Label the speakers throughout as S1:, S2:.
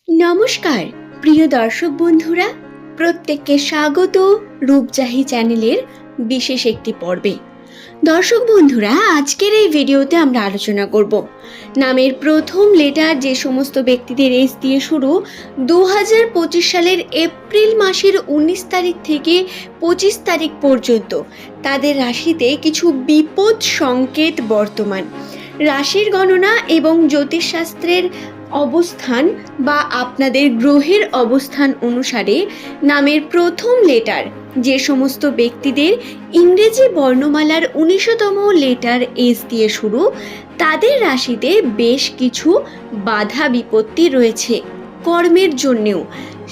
S1: নমস্কার প্রিয় দর্শক বন্ধুরা, প্রত্যেককে স্বাগত রূপজাহি চ্যানেলের বিশেষ একটি পর্বে। দর্শক বন্ধুরা, আজকের এই ভিডিওতে আমরা আলোচনা করব নামের প্রথম লেটার যে সমস্ত ব্যক্তিদের এস দিয়ে শুরু 2025 সালের এপ্রিল মাসের 19 তারিখ থেকে 25 তারিখ পর্যন্ত তাদের রাশিতে কিছু বিপদ সংকেত বর্তমান। রাশির গণনা এবং জ্যোতিষশাস্ত্রের অবস্থান বা আপনাদের গ্রহের অবস্থান অনুসারে নামের প্রথম লেটার যে সমস্ত ব্যক্তিদের ইংরেজি বর্ণমালার 19তম লেটার এস দিয়ে শুরু, তাদের রাশিতে বেশ কিছু বাধা বিপত্তি রয়েছে কর্মের জন্যেও।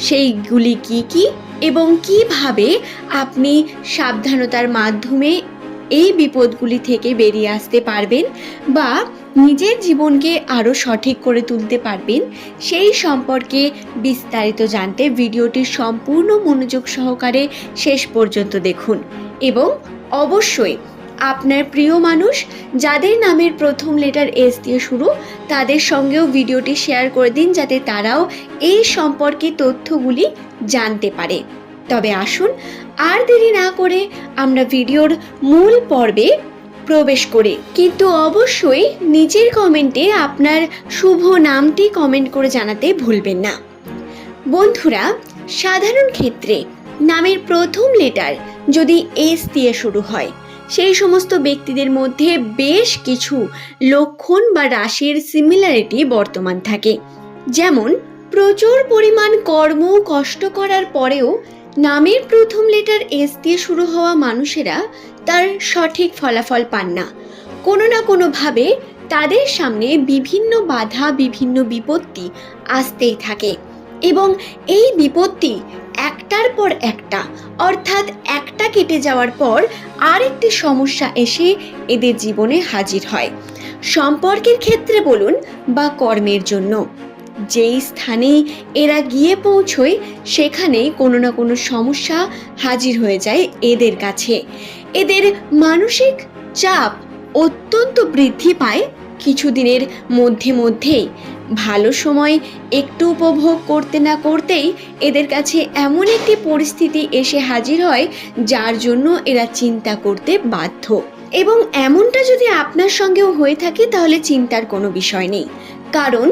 S1: সেইগুলি কি কি এবং কিভাবে আপনি সাবধানতার মাধ্যমে এই বিপদগুলি থেকে বেরিয়ে আসতে পারবেন বা নিজের জীবনকে আরও সঠিক করে তুলতে পারবেন, সেই সম্পর্কে বিস্তারিত জানতে ভিডিওটি সম্পূর্ণ মনোযোগ সহকারে শেষ পর্যন্ত দেখুন। এবং অবশ্যই আপনার প্রিয় মানুষ যাদের নামের প্রথম লেটার এস দিয়ে শুরু, তাদের সঙ্গেও ভিডিওটি শেয়ার করে দিন যাতে তারাও এই সম্পর্কে তথ্যগুলি জানতে পারে। তবে আসুন আর দেরি না করে আমরা ভিডিওর মূল পর্বে প্রবেশ করি। কিন্তু অবশ্যই নিজের কমেন্টে আপনার শুভ নামটি কমেন্ট করে জানাতে ভুলবেন না। বন্ধুরা, সাধারণ ক্ষেত্রে নামের প্রথম লেটার যদি এস দিয়ে শুরু হয়, সেই সমস্ত ব্যক্তিদের মধ্যে বেশ কিছু লক্ষণ বা রাশির সিমিলারিটি বর্তমান থাকে। যেমন প্রচুর পরিমাণ কর্ম কষ্ট করার পরেও নামের প্রথম লেটার এস দিয়ে শুরু হওয়া মানুষেরা তার সঠিক ফলাফল পান না। কোনো না কোনোভাবে তাদের সামনে বিভিন্ন বাধা, বিভিন্ন বিপত্তি আসতেই থাকে এবং এই বিপত্তি একটার পর একটা, অর্থাৎ একটা কেটে যাওয়ার পর আরেকটি সমস্যা এসে এদের জীবনে হাজির হয়। সম্পর্কের ক্ষেত্রে বলুন বা কর্মের জন্য যেই স্থানে এরা গিয়ে পৌঁছয় সেখানেই কোনো না কোনো সমস্যা হাজির হয়ে যায় এদের কাছে। এদের মানসিক চাপ অত্যন্ত বৃদ্ধি পায় কিছুদিনের মধ্যেই। ভালো সময় একটু উপভোগ করতে না করতেই এদের কাছে এমন একটি পরিস্থিতি এসে হাজির হয় যার জন্য এরা চিন্তা করতে বাধ্য। এবং এমনটা যদি আপনার সঙ্গেও হয়ে থাকে তাহলে চিন্তার কোনো বিষয় নেই, কারণ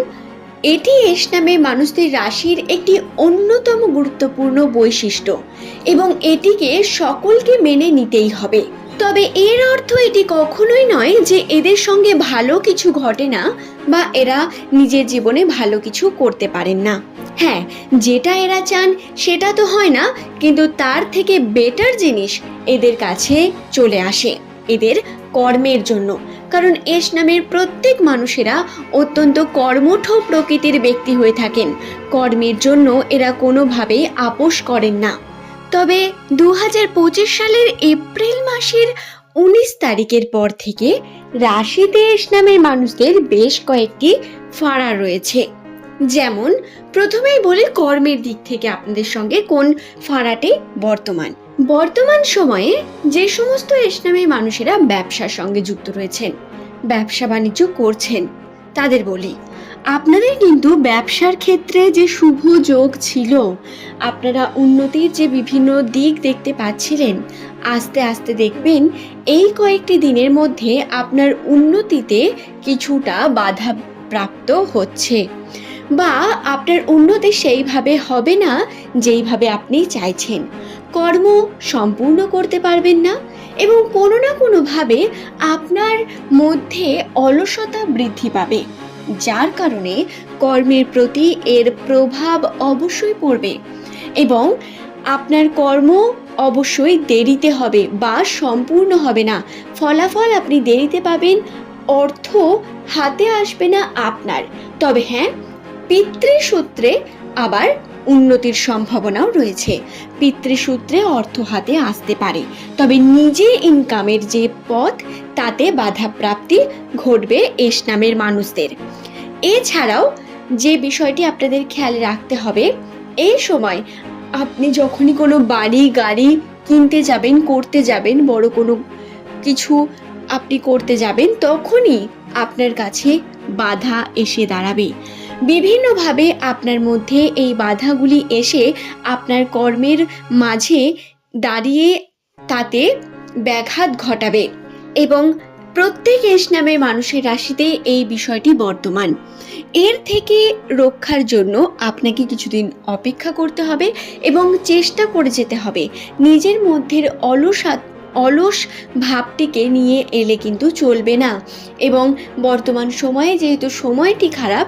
S1: এটি এস নামের মানুষদের রাশির একটি অন্যতম গুরুত্বপূর্ণ বৈশিষ্ট্য এবং এটিকে সকলকে মেনে নিতেই হবে। তবে এর অর্থ এটি কখনোই নয় যে এদের সঙ্গে ভালো কিছু ঘটে না বা এরা নিজের জীবনে ভালো কিছু করতে পারেন না। হ্যাঁ, যেটা এরা চান সেটা তো হয় না, কিন্তু তার থেকে বেটার জিনিস এদের কাছে চলে আসে এদের কর্মের জন্য। কারণ এস নামের প্রত্যেক মানুষেরা অত্যন্ত কর্মঠ প্রকৃতির ব্যক্তি হয়ে থাকেন। কর্মের জন্য এরা কোনোভাবেই আপোষ করেন না। তবে 2025 সালের এপ্রিল মাসের 19 তারিখের পর থেকে রাশিতে এস নামের মানুষদের বেশ কয়েকটি ফাঁড়া রয়েছে। যেমন প্রথমেই বলি কর্মের দিক থেকে আপনাদের সঙ্গে কোন ফাঁড়াটি বর্তমান সময়ে যে সমস্ত এস নামের মানুষেরা ব্যবসার সঙ্গে যুক্ত রয়েছেন, ব্যবসা বাণিজ্য করছেন, তাদের বলি আপনাদের কিন্তু ব্যবসার ক্ষেত্রে যে শুভ যোগ ছিল, আপনারা উন্নতির যে বিভিন্ন দিক দেখতে পাচ্ছিলেন, আস্তে আস্তে দেখবেন এই কয়েকটি দিনের মধ্যে আপনার উন্নতিতে কিছুটা বাধা প্রাপ্ত হচ্ছে বা আপনার উন্নতি সেইভাবে হবে না যেইভাবে আপনি চাইছেন। কর্ম সম্পূর্ণ করতে পারবেন না এবং কোনো না কোনোভাবে আপনার মধ্যে অলসতা বৃদ্ধি পাবে, যার কারণে কর্মের প্রতি এর প্রভাব অবশ্যই পড়বে এবং আপনার কর্ম অবশ্যই দেরিতে হবে বা সম্পূর্ণ হবে না। ফলাফল আপনি দেরিতে পাবেন, অর্থ হাতে আসবে না আপনার। তবে হ্যাঁ, পিতৃসূত্রে আবার উন্নতির সম্ভাবনাও রয়েছে। পিতৃসূত্রে অর্থ হাতে আসতে পারে, তবে নিজে ইনকামের যে পথ তাতে বাধাপ্রাপ্তি ঘটবে এস নামের মানুষদের। এছাড়াও যে বিষয়টি আপনাদের খেয়াল রাখতে হবে, এই সময় আপনি যখনই কোনো বাড়ি গাড়ি কিনতে যাবেন, করতে যাবেন, বড় কোনো কিছু আপনি করতে যাবেন, তখনই আপনার কাছে বাধা এসে দাঁড়াবে। বিভিন্নভাবে আপনার মধ্যে এই বাধাগুলি এসে আপনার কর্মের মাঝে দাঁড়িয়ে তাতে ব্যাঘাত ঘটাবে এবং প্রত্যেক এস নামের মানুষের রাশিতে এই বিষয়টি বর্তমান। এর থেকে রক্ষার জন্য আপনাকে কিছুদিন অপেক্ষা করতে হবে এবং চেষ্টা করে যেতে হবে। নিজের মধ্যের অলস ভাবটিকে নিয়ে এলে কিন্তু চলবে না এবং বর্তমান সময়ে যেহেতু সময়টি খারাপ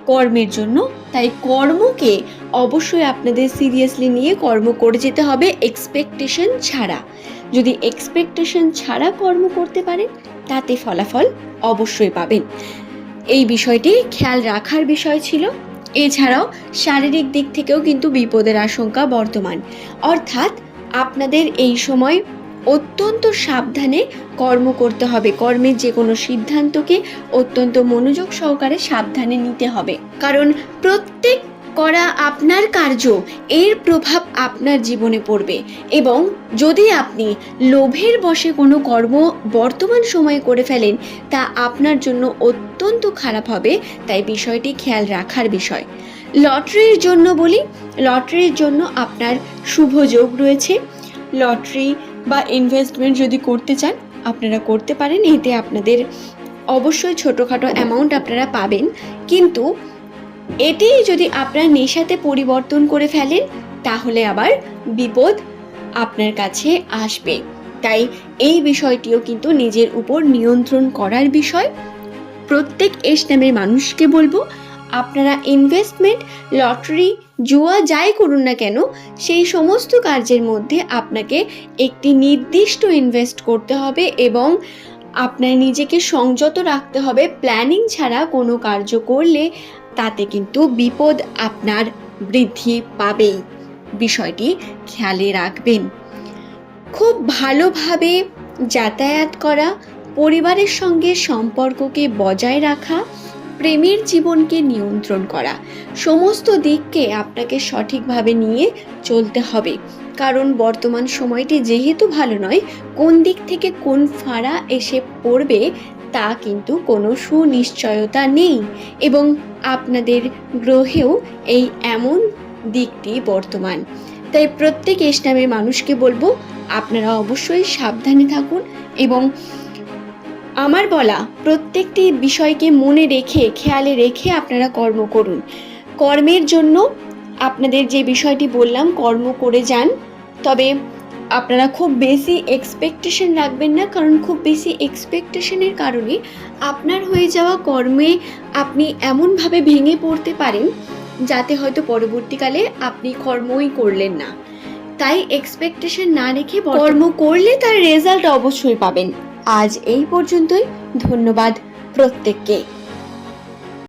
S1: কর্মের জন্য, তাই কর্মকে অবশ্যই আপনাদের সিরিয়াসলি নিয়ে কর্ম করে যেতে হবে এক্সপেকটেশন ছাড়া। যদি এক্সপেকটেশন ছাড়া কর্ম করতে পারেন তাতে ফলাফল অবশ্যই পাবেন। এই বিষয়টি খেয়াল রাখার বিষয় ছিল। এছাড়াও শারীরিক দিক থেকেও কিন্তু বিপদের আশঙ্কা বর্তমান, অর্থাৎ আপনাদের এই সময় অত্যন্ত সাবধানে কর্ম করতে হবে। কর্মের যে কোনো সিদ্ধান্তকে অত্যন্ত মনোযোগ সহকারে সাবধানে নিতে হবে, কারণ প্রত্যেক করা আপনার কার্য এর প্রভাব আপনার জীবনে পড়বে এবং যদি আপনি লোভের বশে কোনো কর্ম বর্তমান সময়ে করে ফেলেন তা আপনার জন্য অত্যন্ত খারাপ হবে। তাই বিষয়টি খেয়াল রাখার বিষয়। লটারির জন্য বলি, লটারির জন্য আপনার শুভ যোগ রয়েছে। লটারি বা ইনভেস্টমেন্ট যদি করতে চান আপনারা করতে পারেন, এতে আপনাদের অবশ্যই ছোটোখাটো অ্যামাউন্ট আপনারা পাবেন, কিন্তু এটি যদি আপনার নেশাতে পরিবর্তন করে ফেলেন তাহলে আবার বিপদ আপনার কাছে আসবে। তাই এই বিষয়টিও কিন্তু নিজের উপর নিয়ন্ত্রণ করার বিষয়। প্রত্যেক এস নামের মানুষকে বলবো, আপনারা ইনভেস্টমেন্ট, লটারি, জুয়া যাই করুন না কেন সেই সমস্ত কার্যের মধ্যে আপনাকে একটি নির্দিষ্ট ইনভেস্ট করতে হবে এবং আপনার নিজেকে সংযত রাখতে হবে। প্ল্যানিং ছাড়া কোনো কার্য করলে তাতে কিন্তু বিপদ আপনার বৃদ্ধি পাবেই। বিষয়টি খেয়ালে রাখবেন। খুব ভালোভাবে যাতায়াত করা, পরিবারের সঙ্গে সম্পর্ককে বজায় রাখা, প্রেমের জীবনকে নিয়ন্ত্রণ করা, সমস্ত দিককে আপনাকে সঠিকভাবে নিয়ে চলতে হবে, কারণ বর্তমান সময়টি যেহেতু ভালো নয়, কোন দিক থেকে কোন ফাঁড়া এসে পড়বে তা কিন্তু কোনো সুনিশ্চয়তা নেই এবং আপনাদের গ্রহেও এই এমন দিকটি বর্তমান। তাই প্রত্যেক এস নামের মানুষকে বলবো, আপনারা অবশ্যই সাবধানে থাকুন এবং আমার বলা প্রত্যেকটি বিষয়কে মনে রেখে, খেয়ালে রেখে আপনারা কর্ম করুন। কর্মের জন্য আপনাদের যে বিষয়টি বললাম, কর্ম করে যান, তবে আপনারা খুব বেশি এক্সপেকটেশন রাখবেন না, কারণ খুব বেশি এক্সপেকটেশনের কারণে আপনার হয়ে যাওয়া কর্মে আপনি এমনভাবে ভেঙে পড়তে পারেন যাতে হয়তো পরবর্তীকালে আপনি কর্মই করলেন না। তাই এক্সপেকটেশন না রেখে কর্ম করলে তার রেজাল্ট অবশ্যই পাবেন। আজ এই পর্যন্তই। ধন্যবাদ প্রত্যেককে।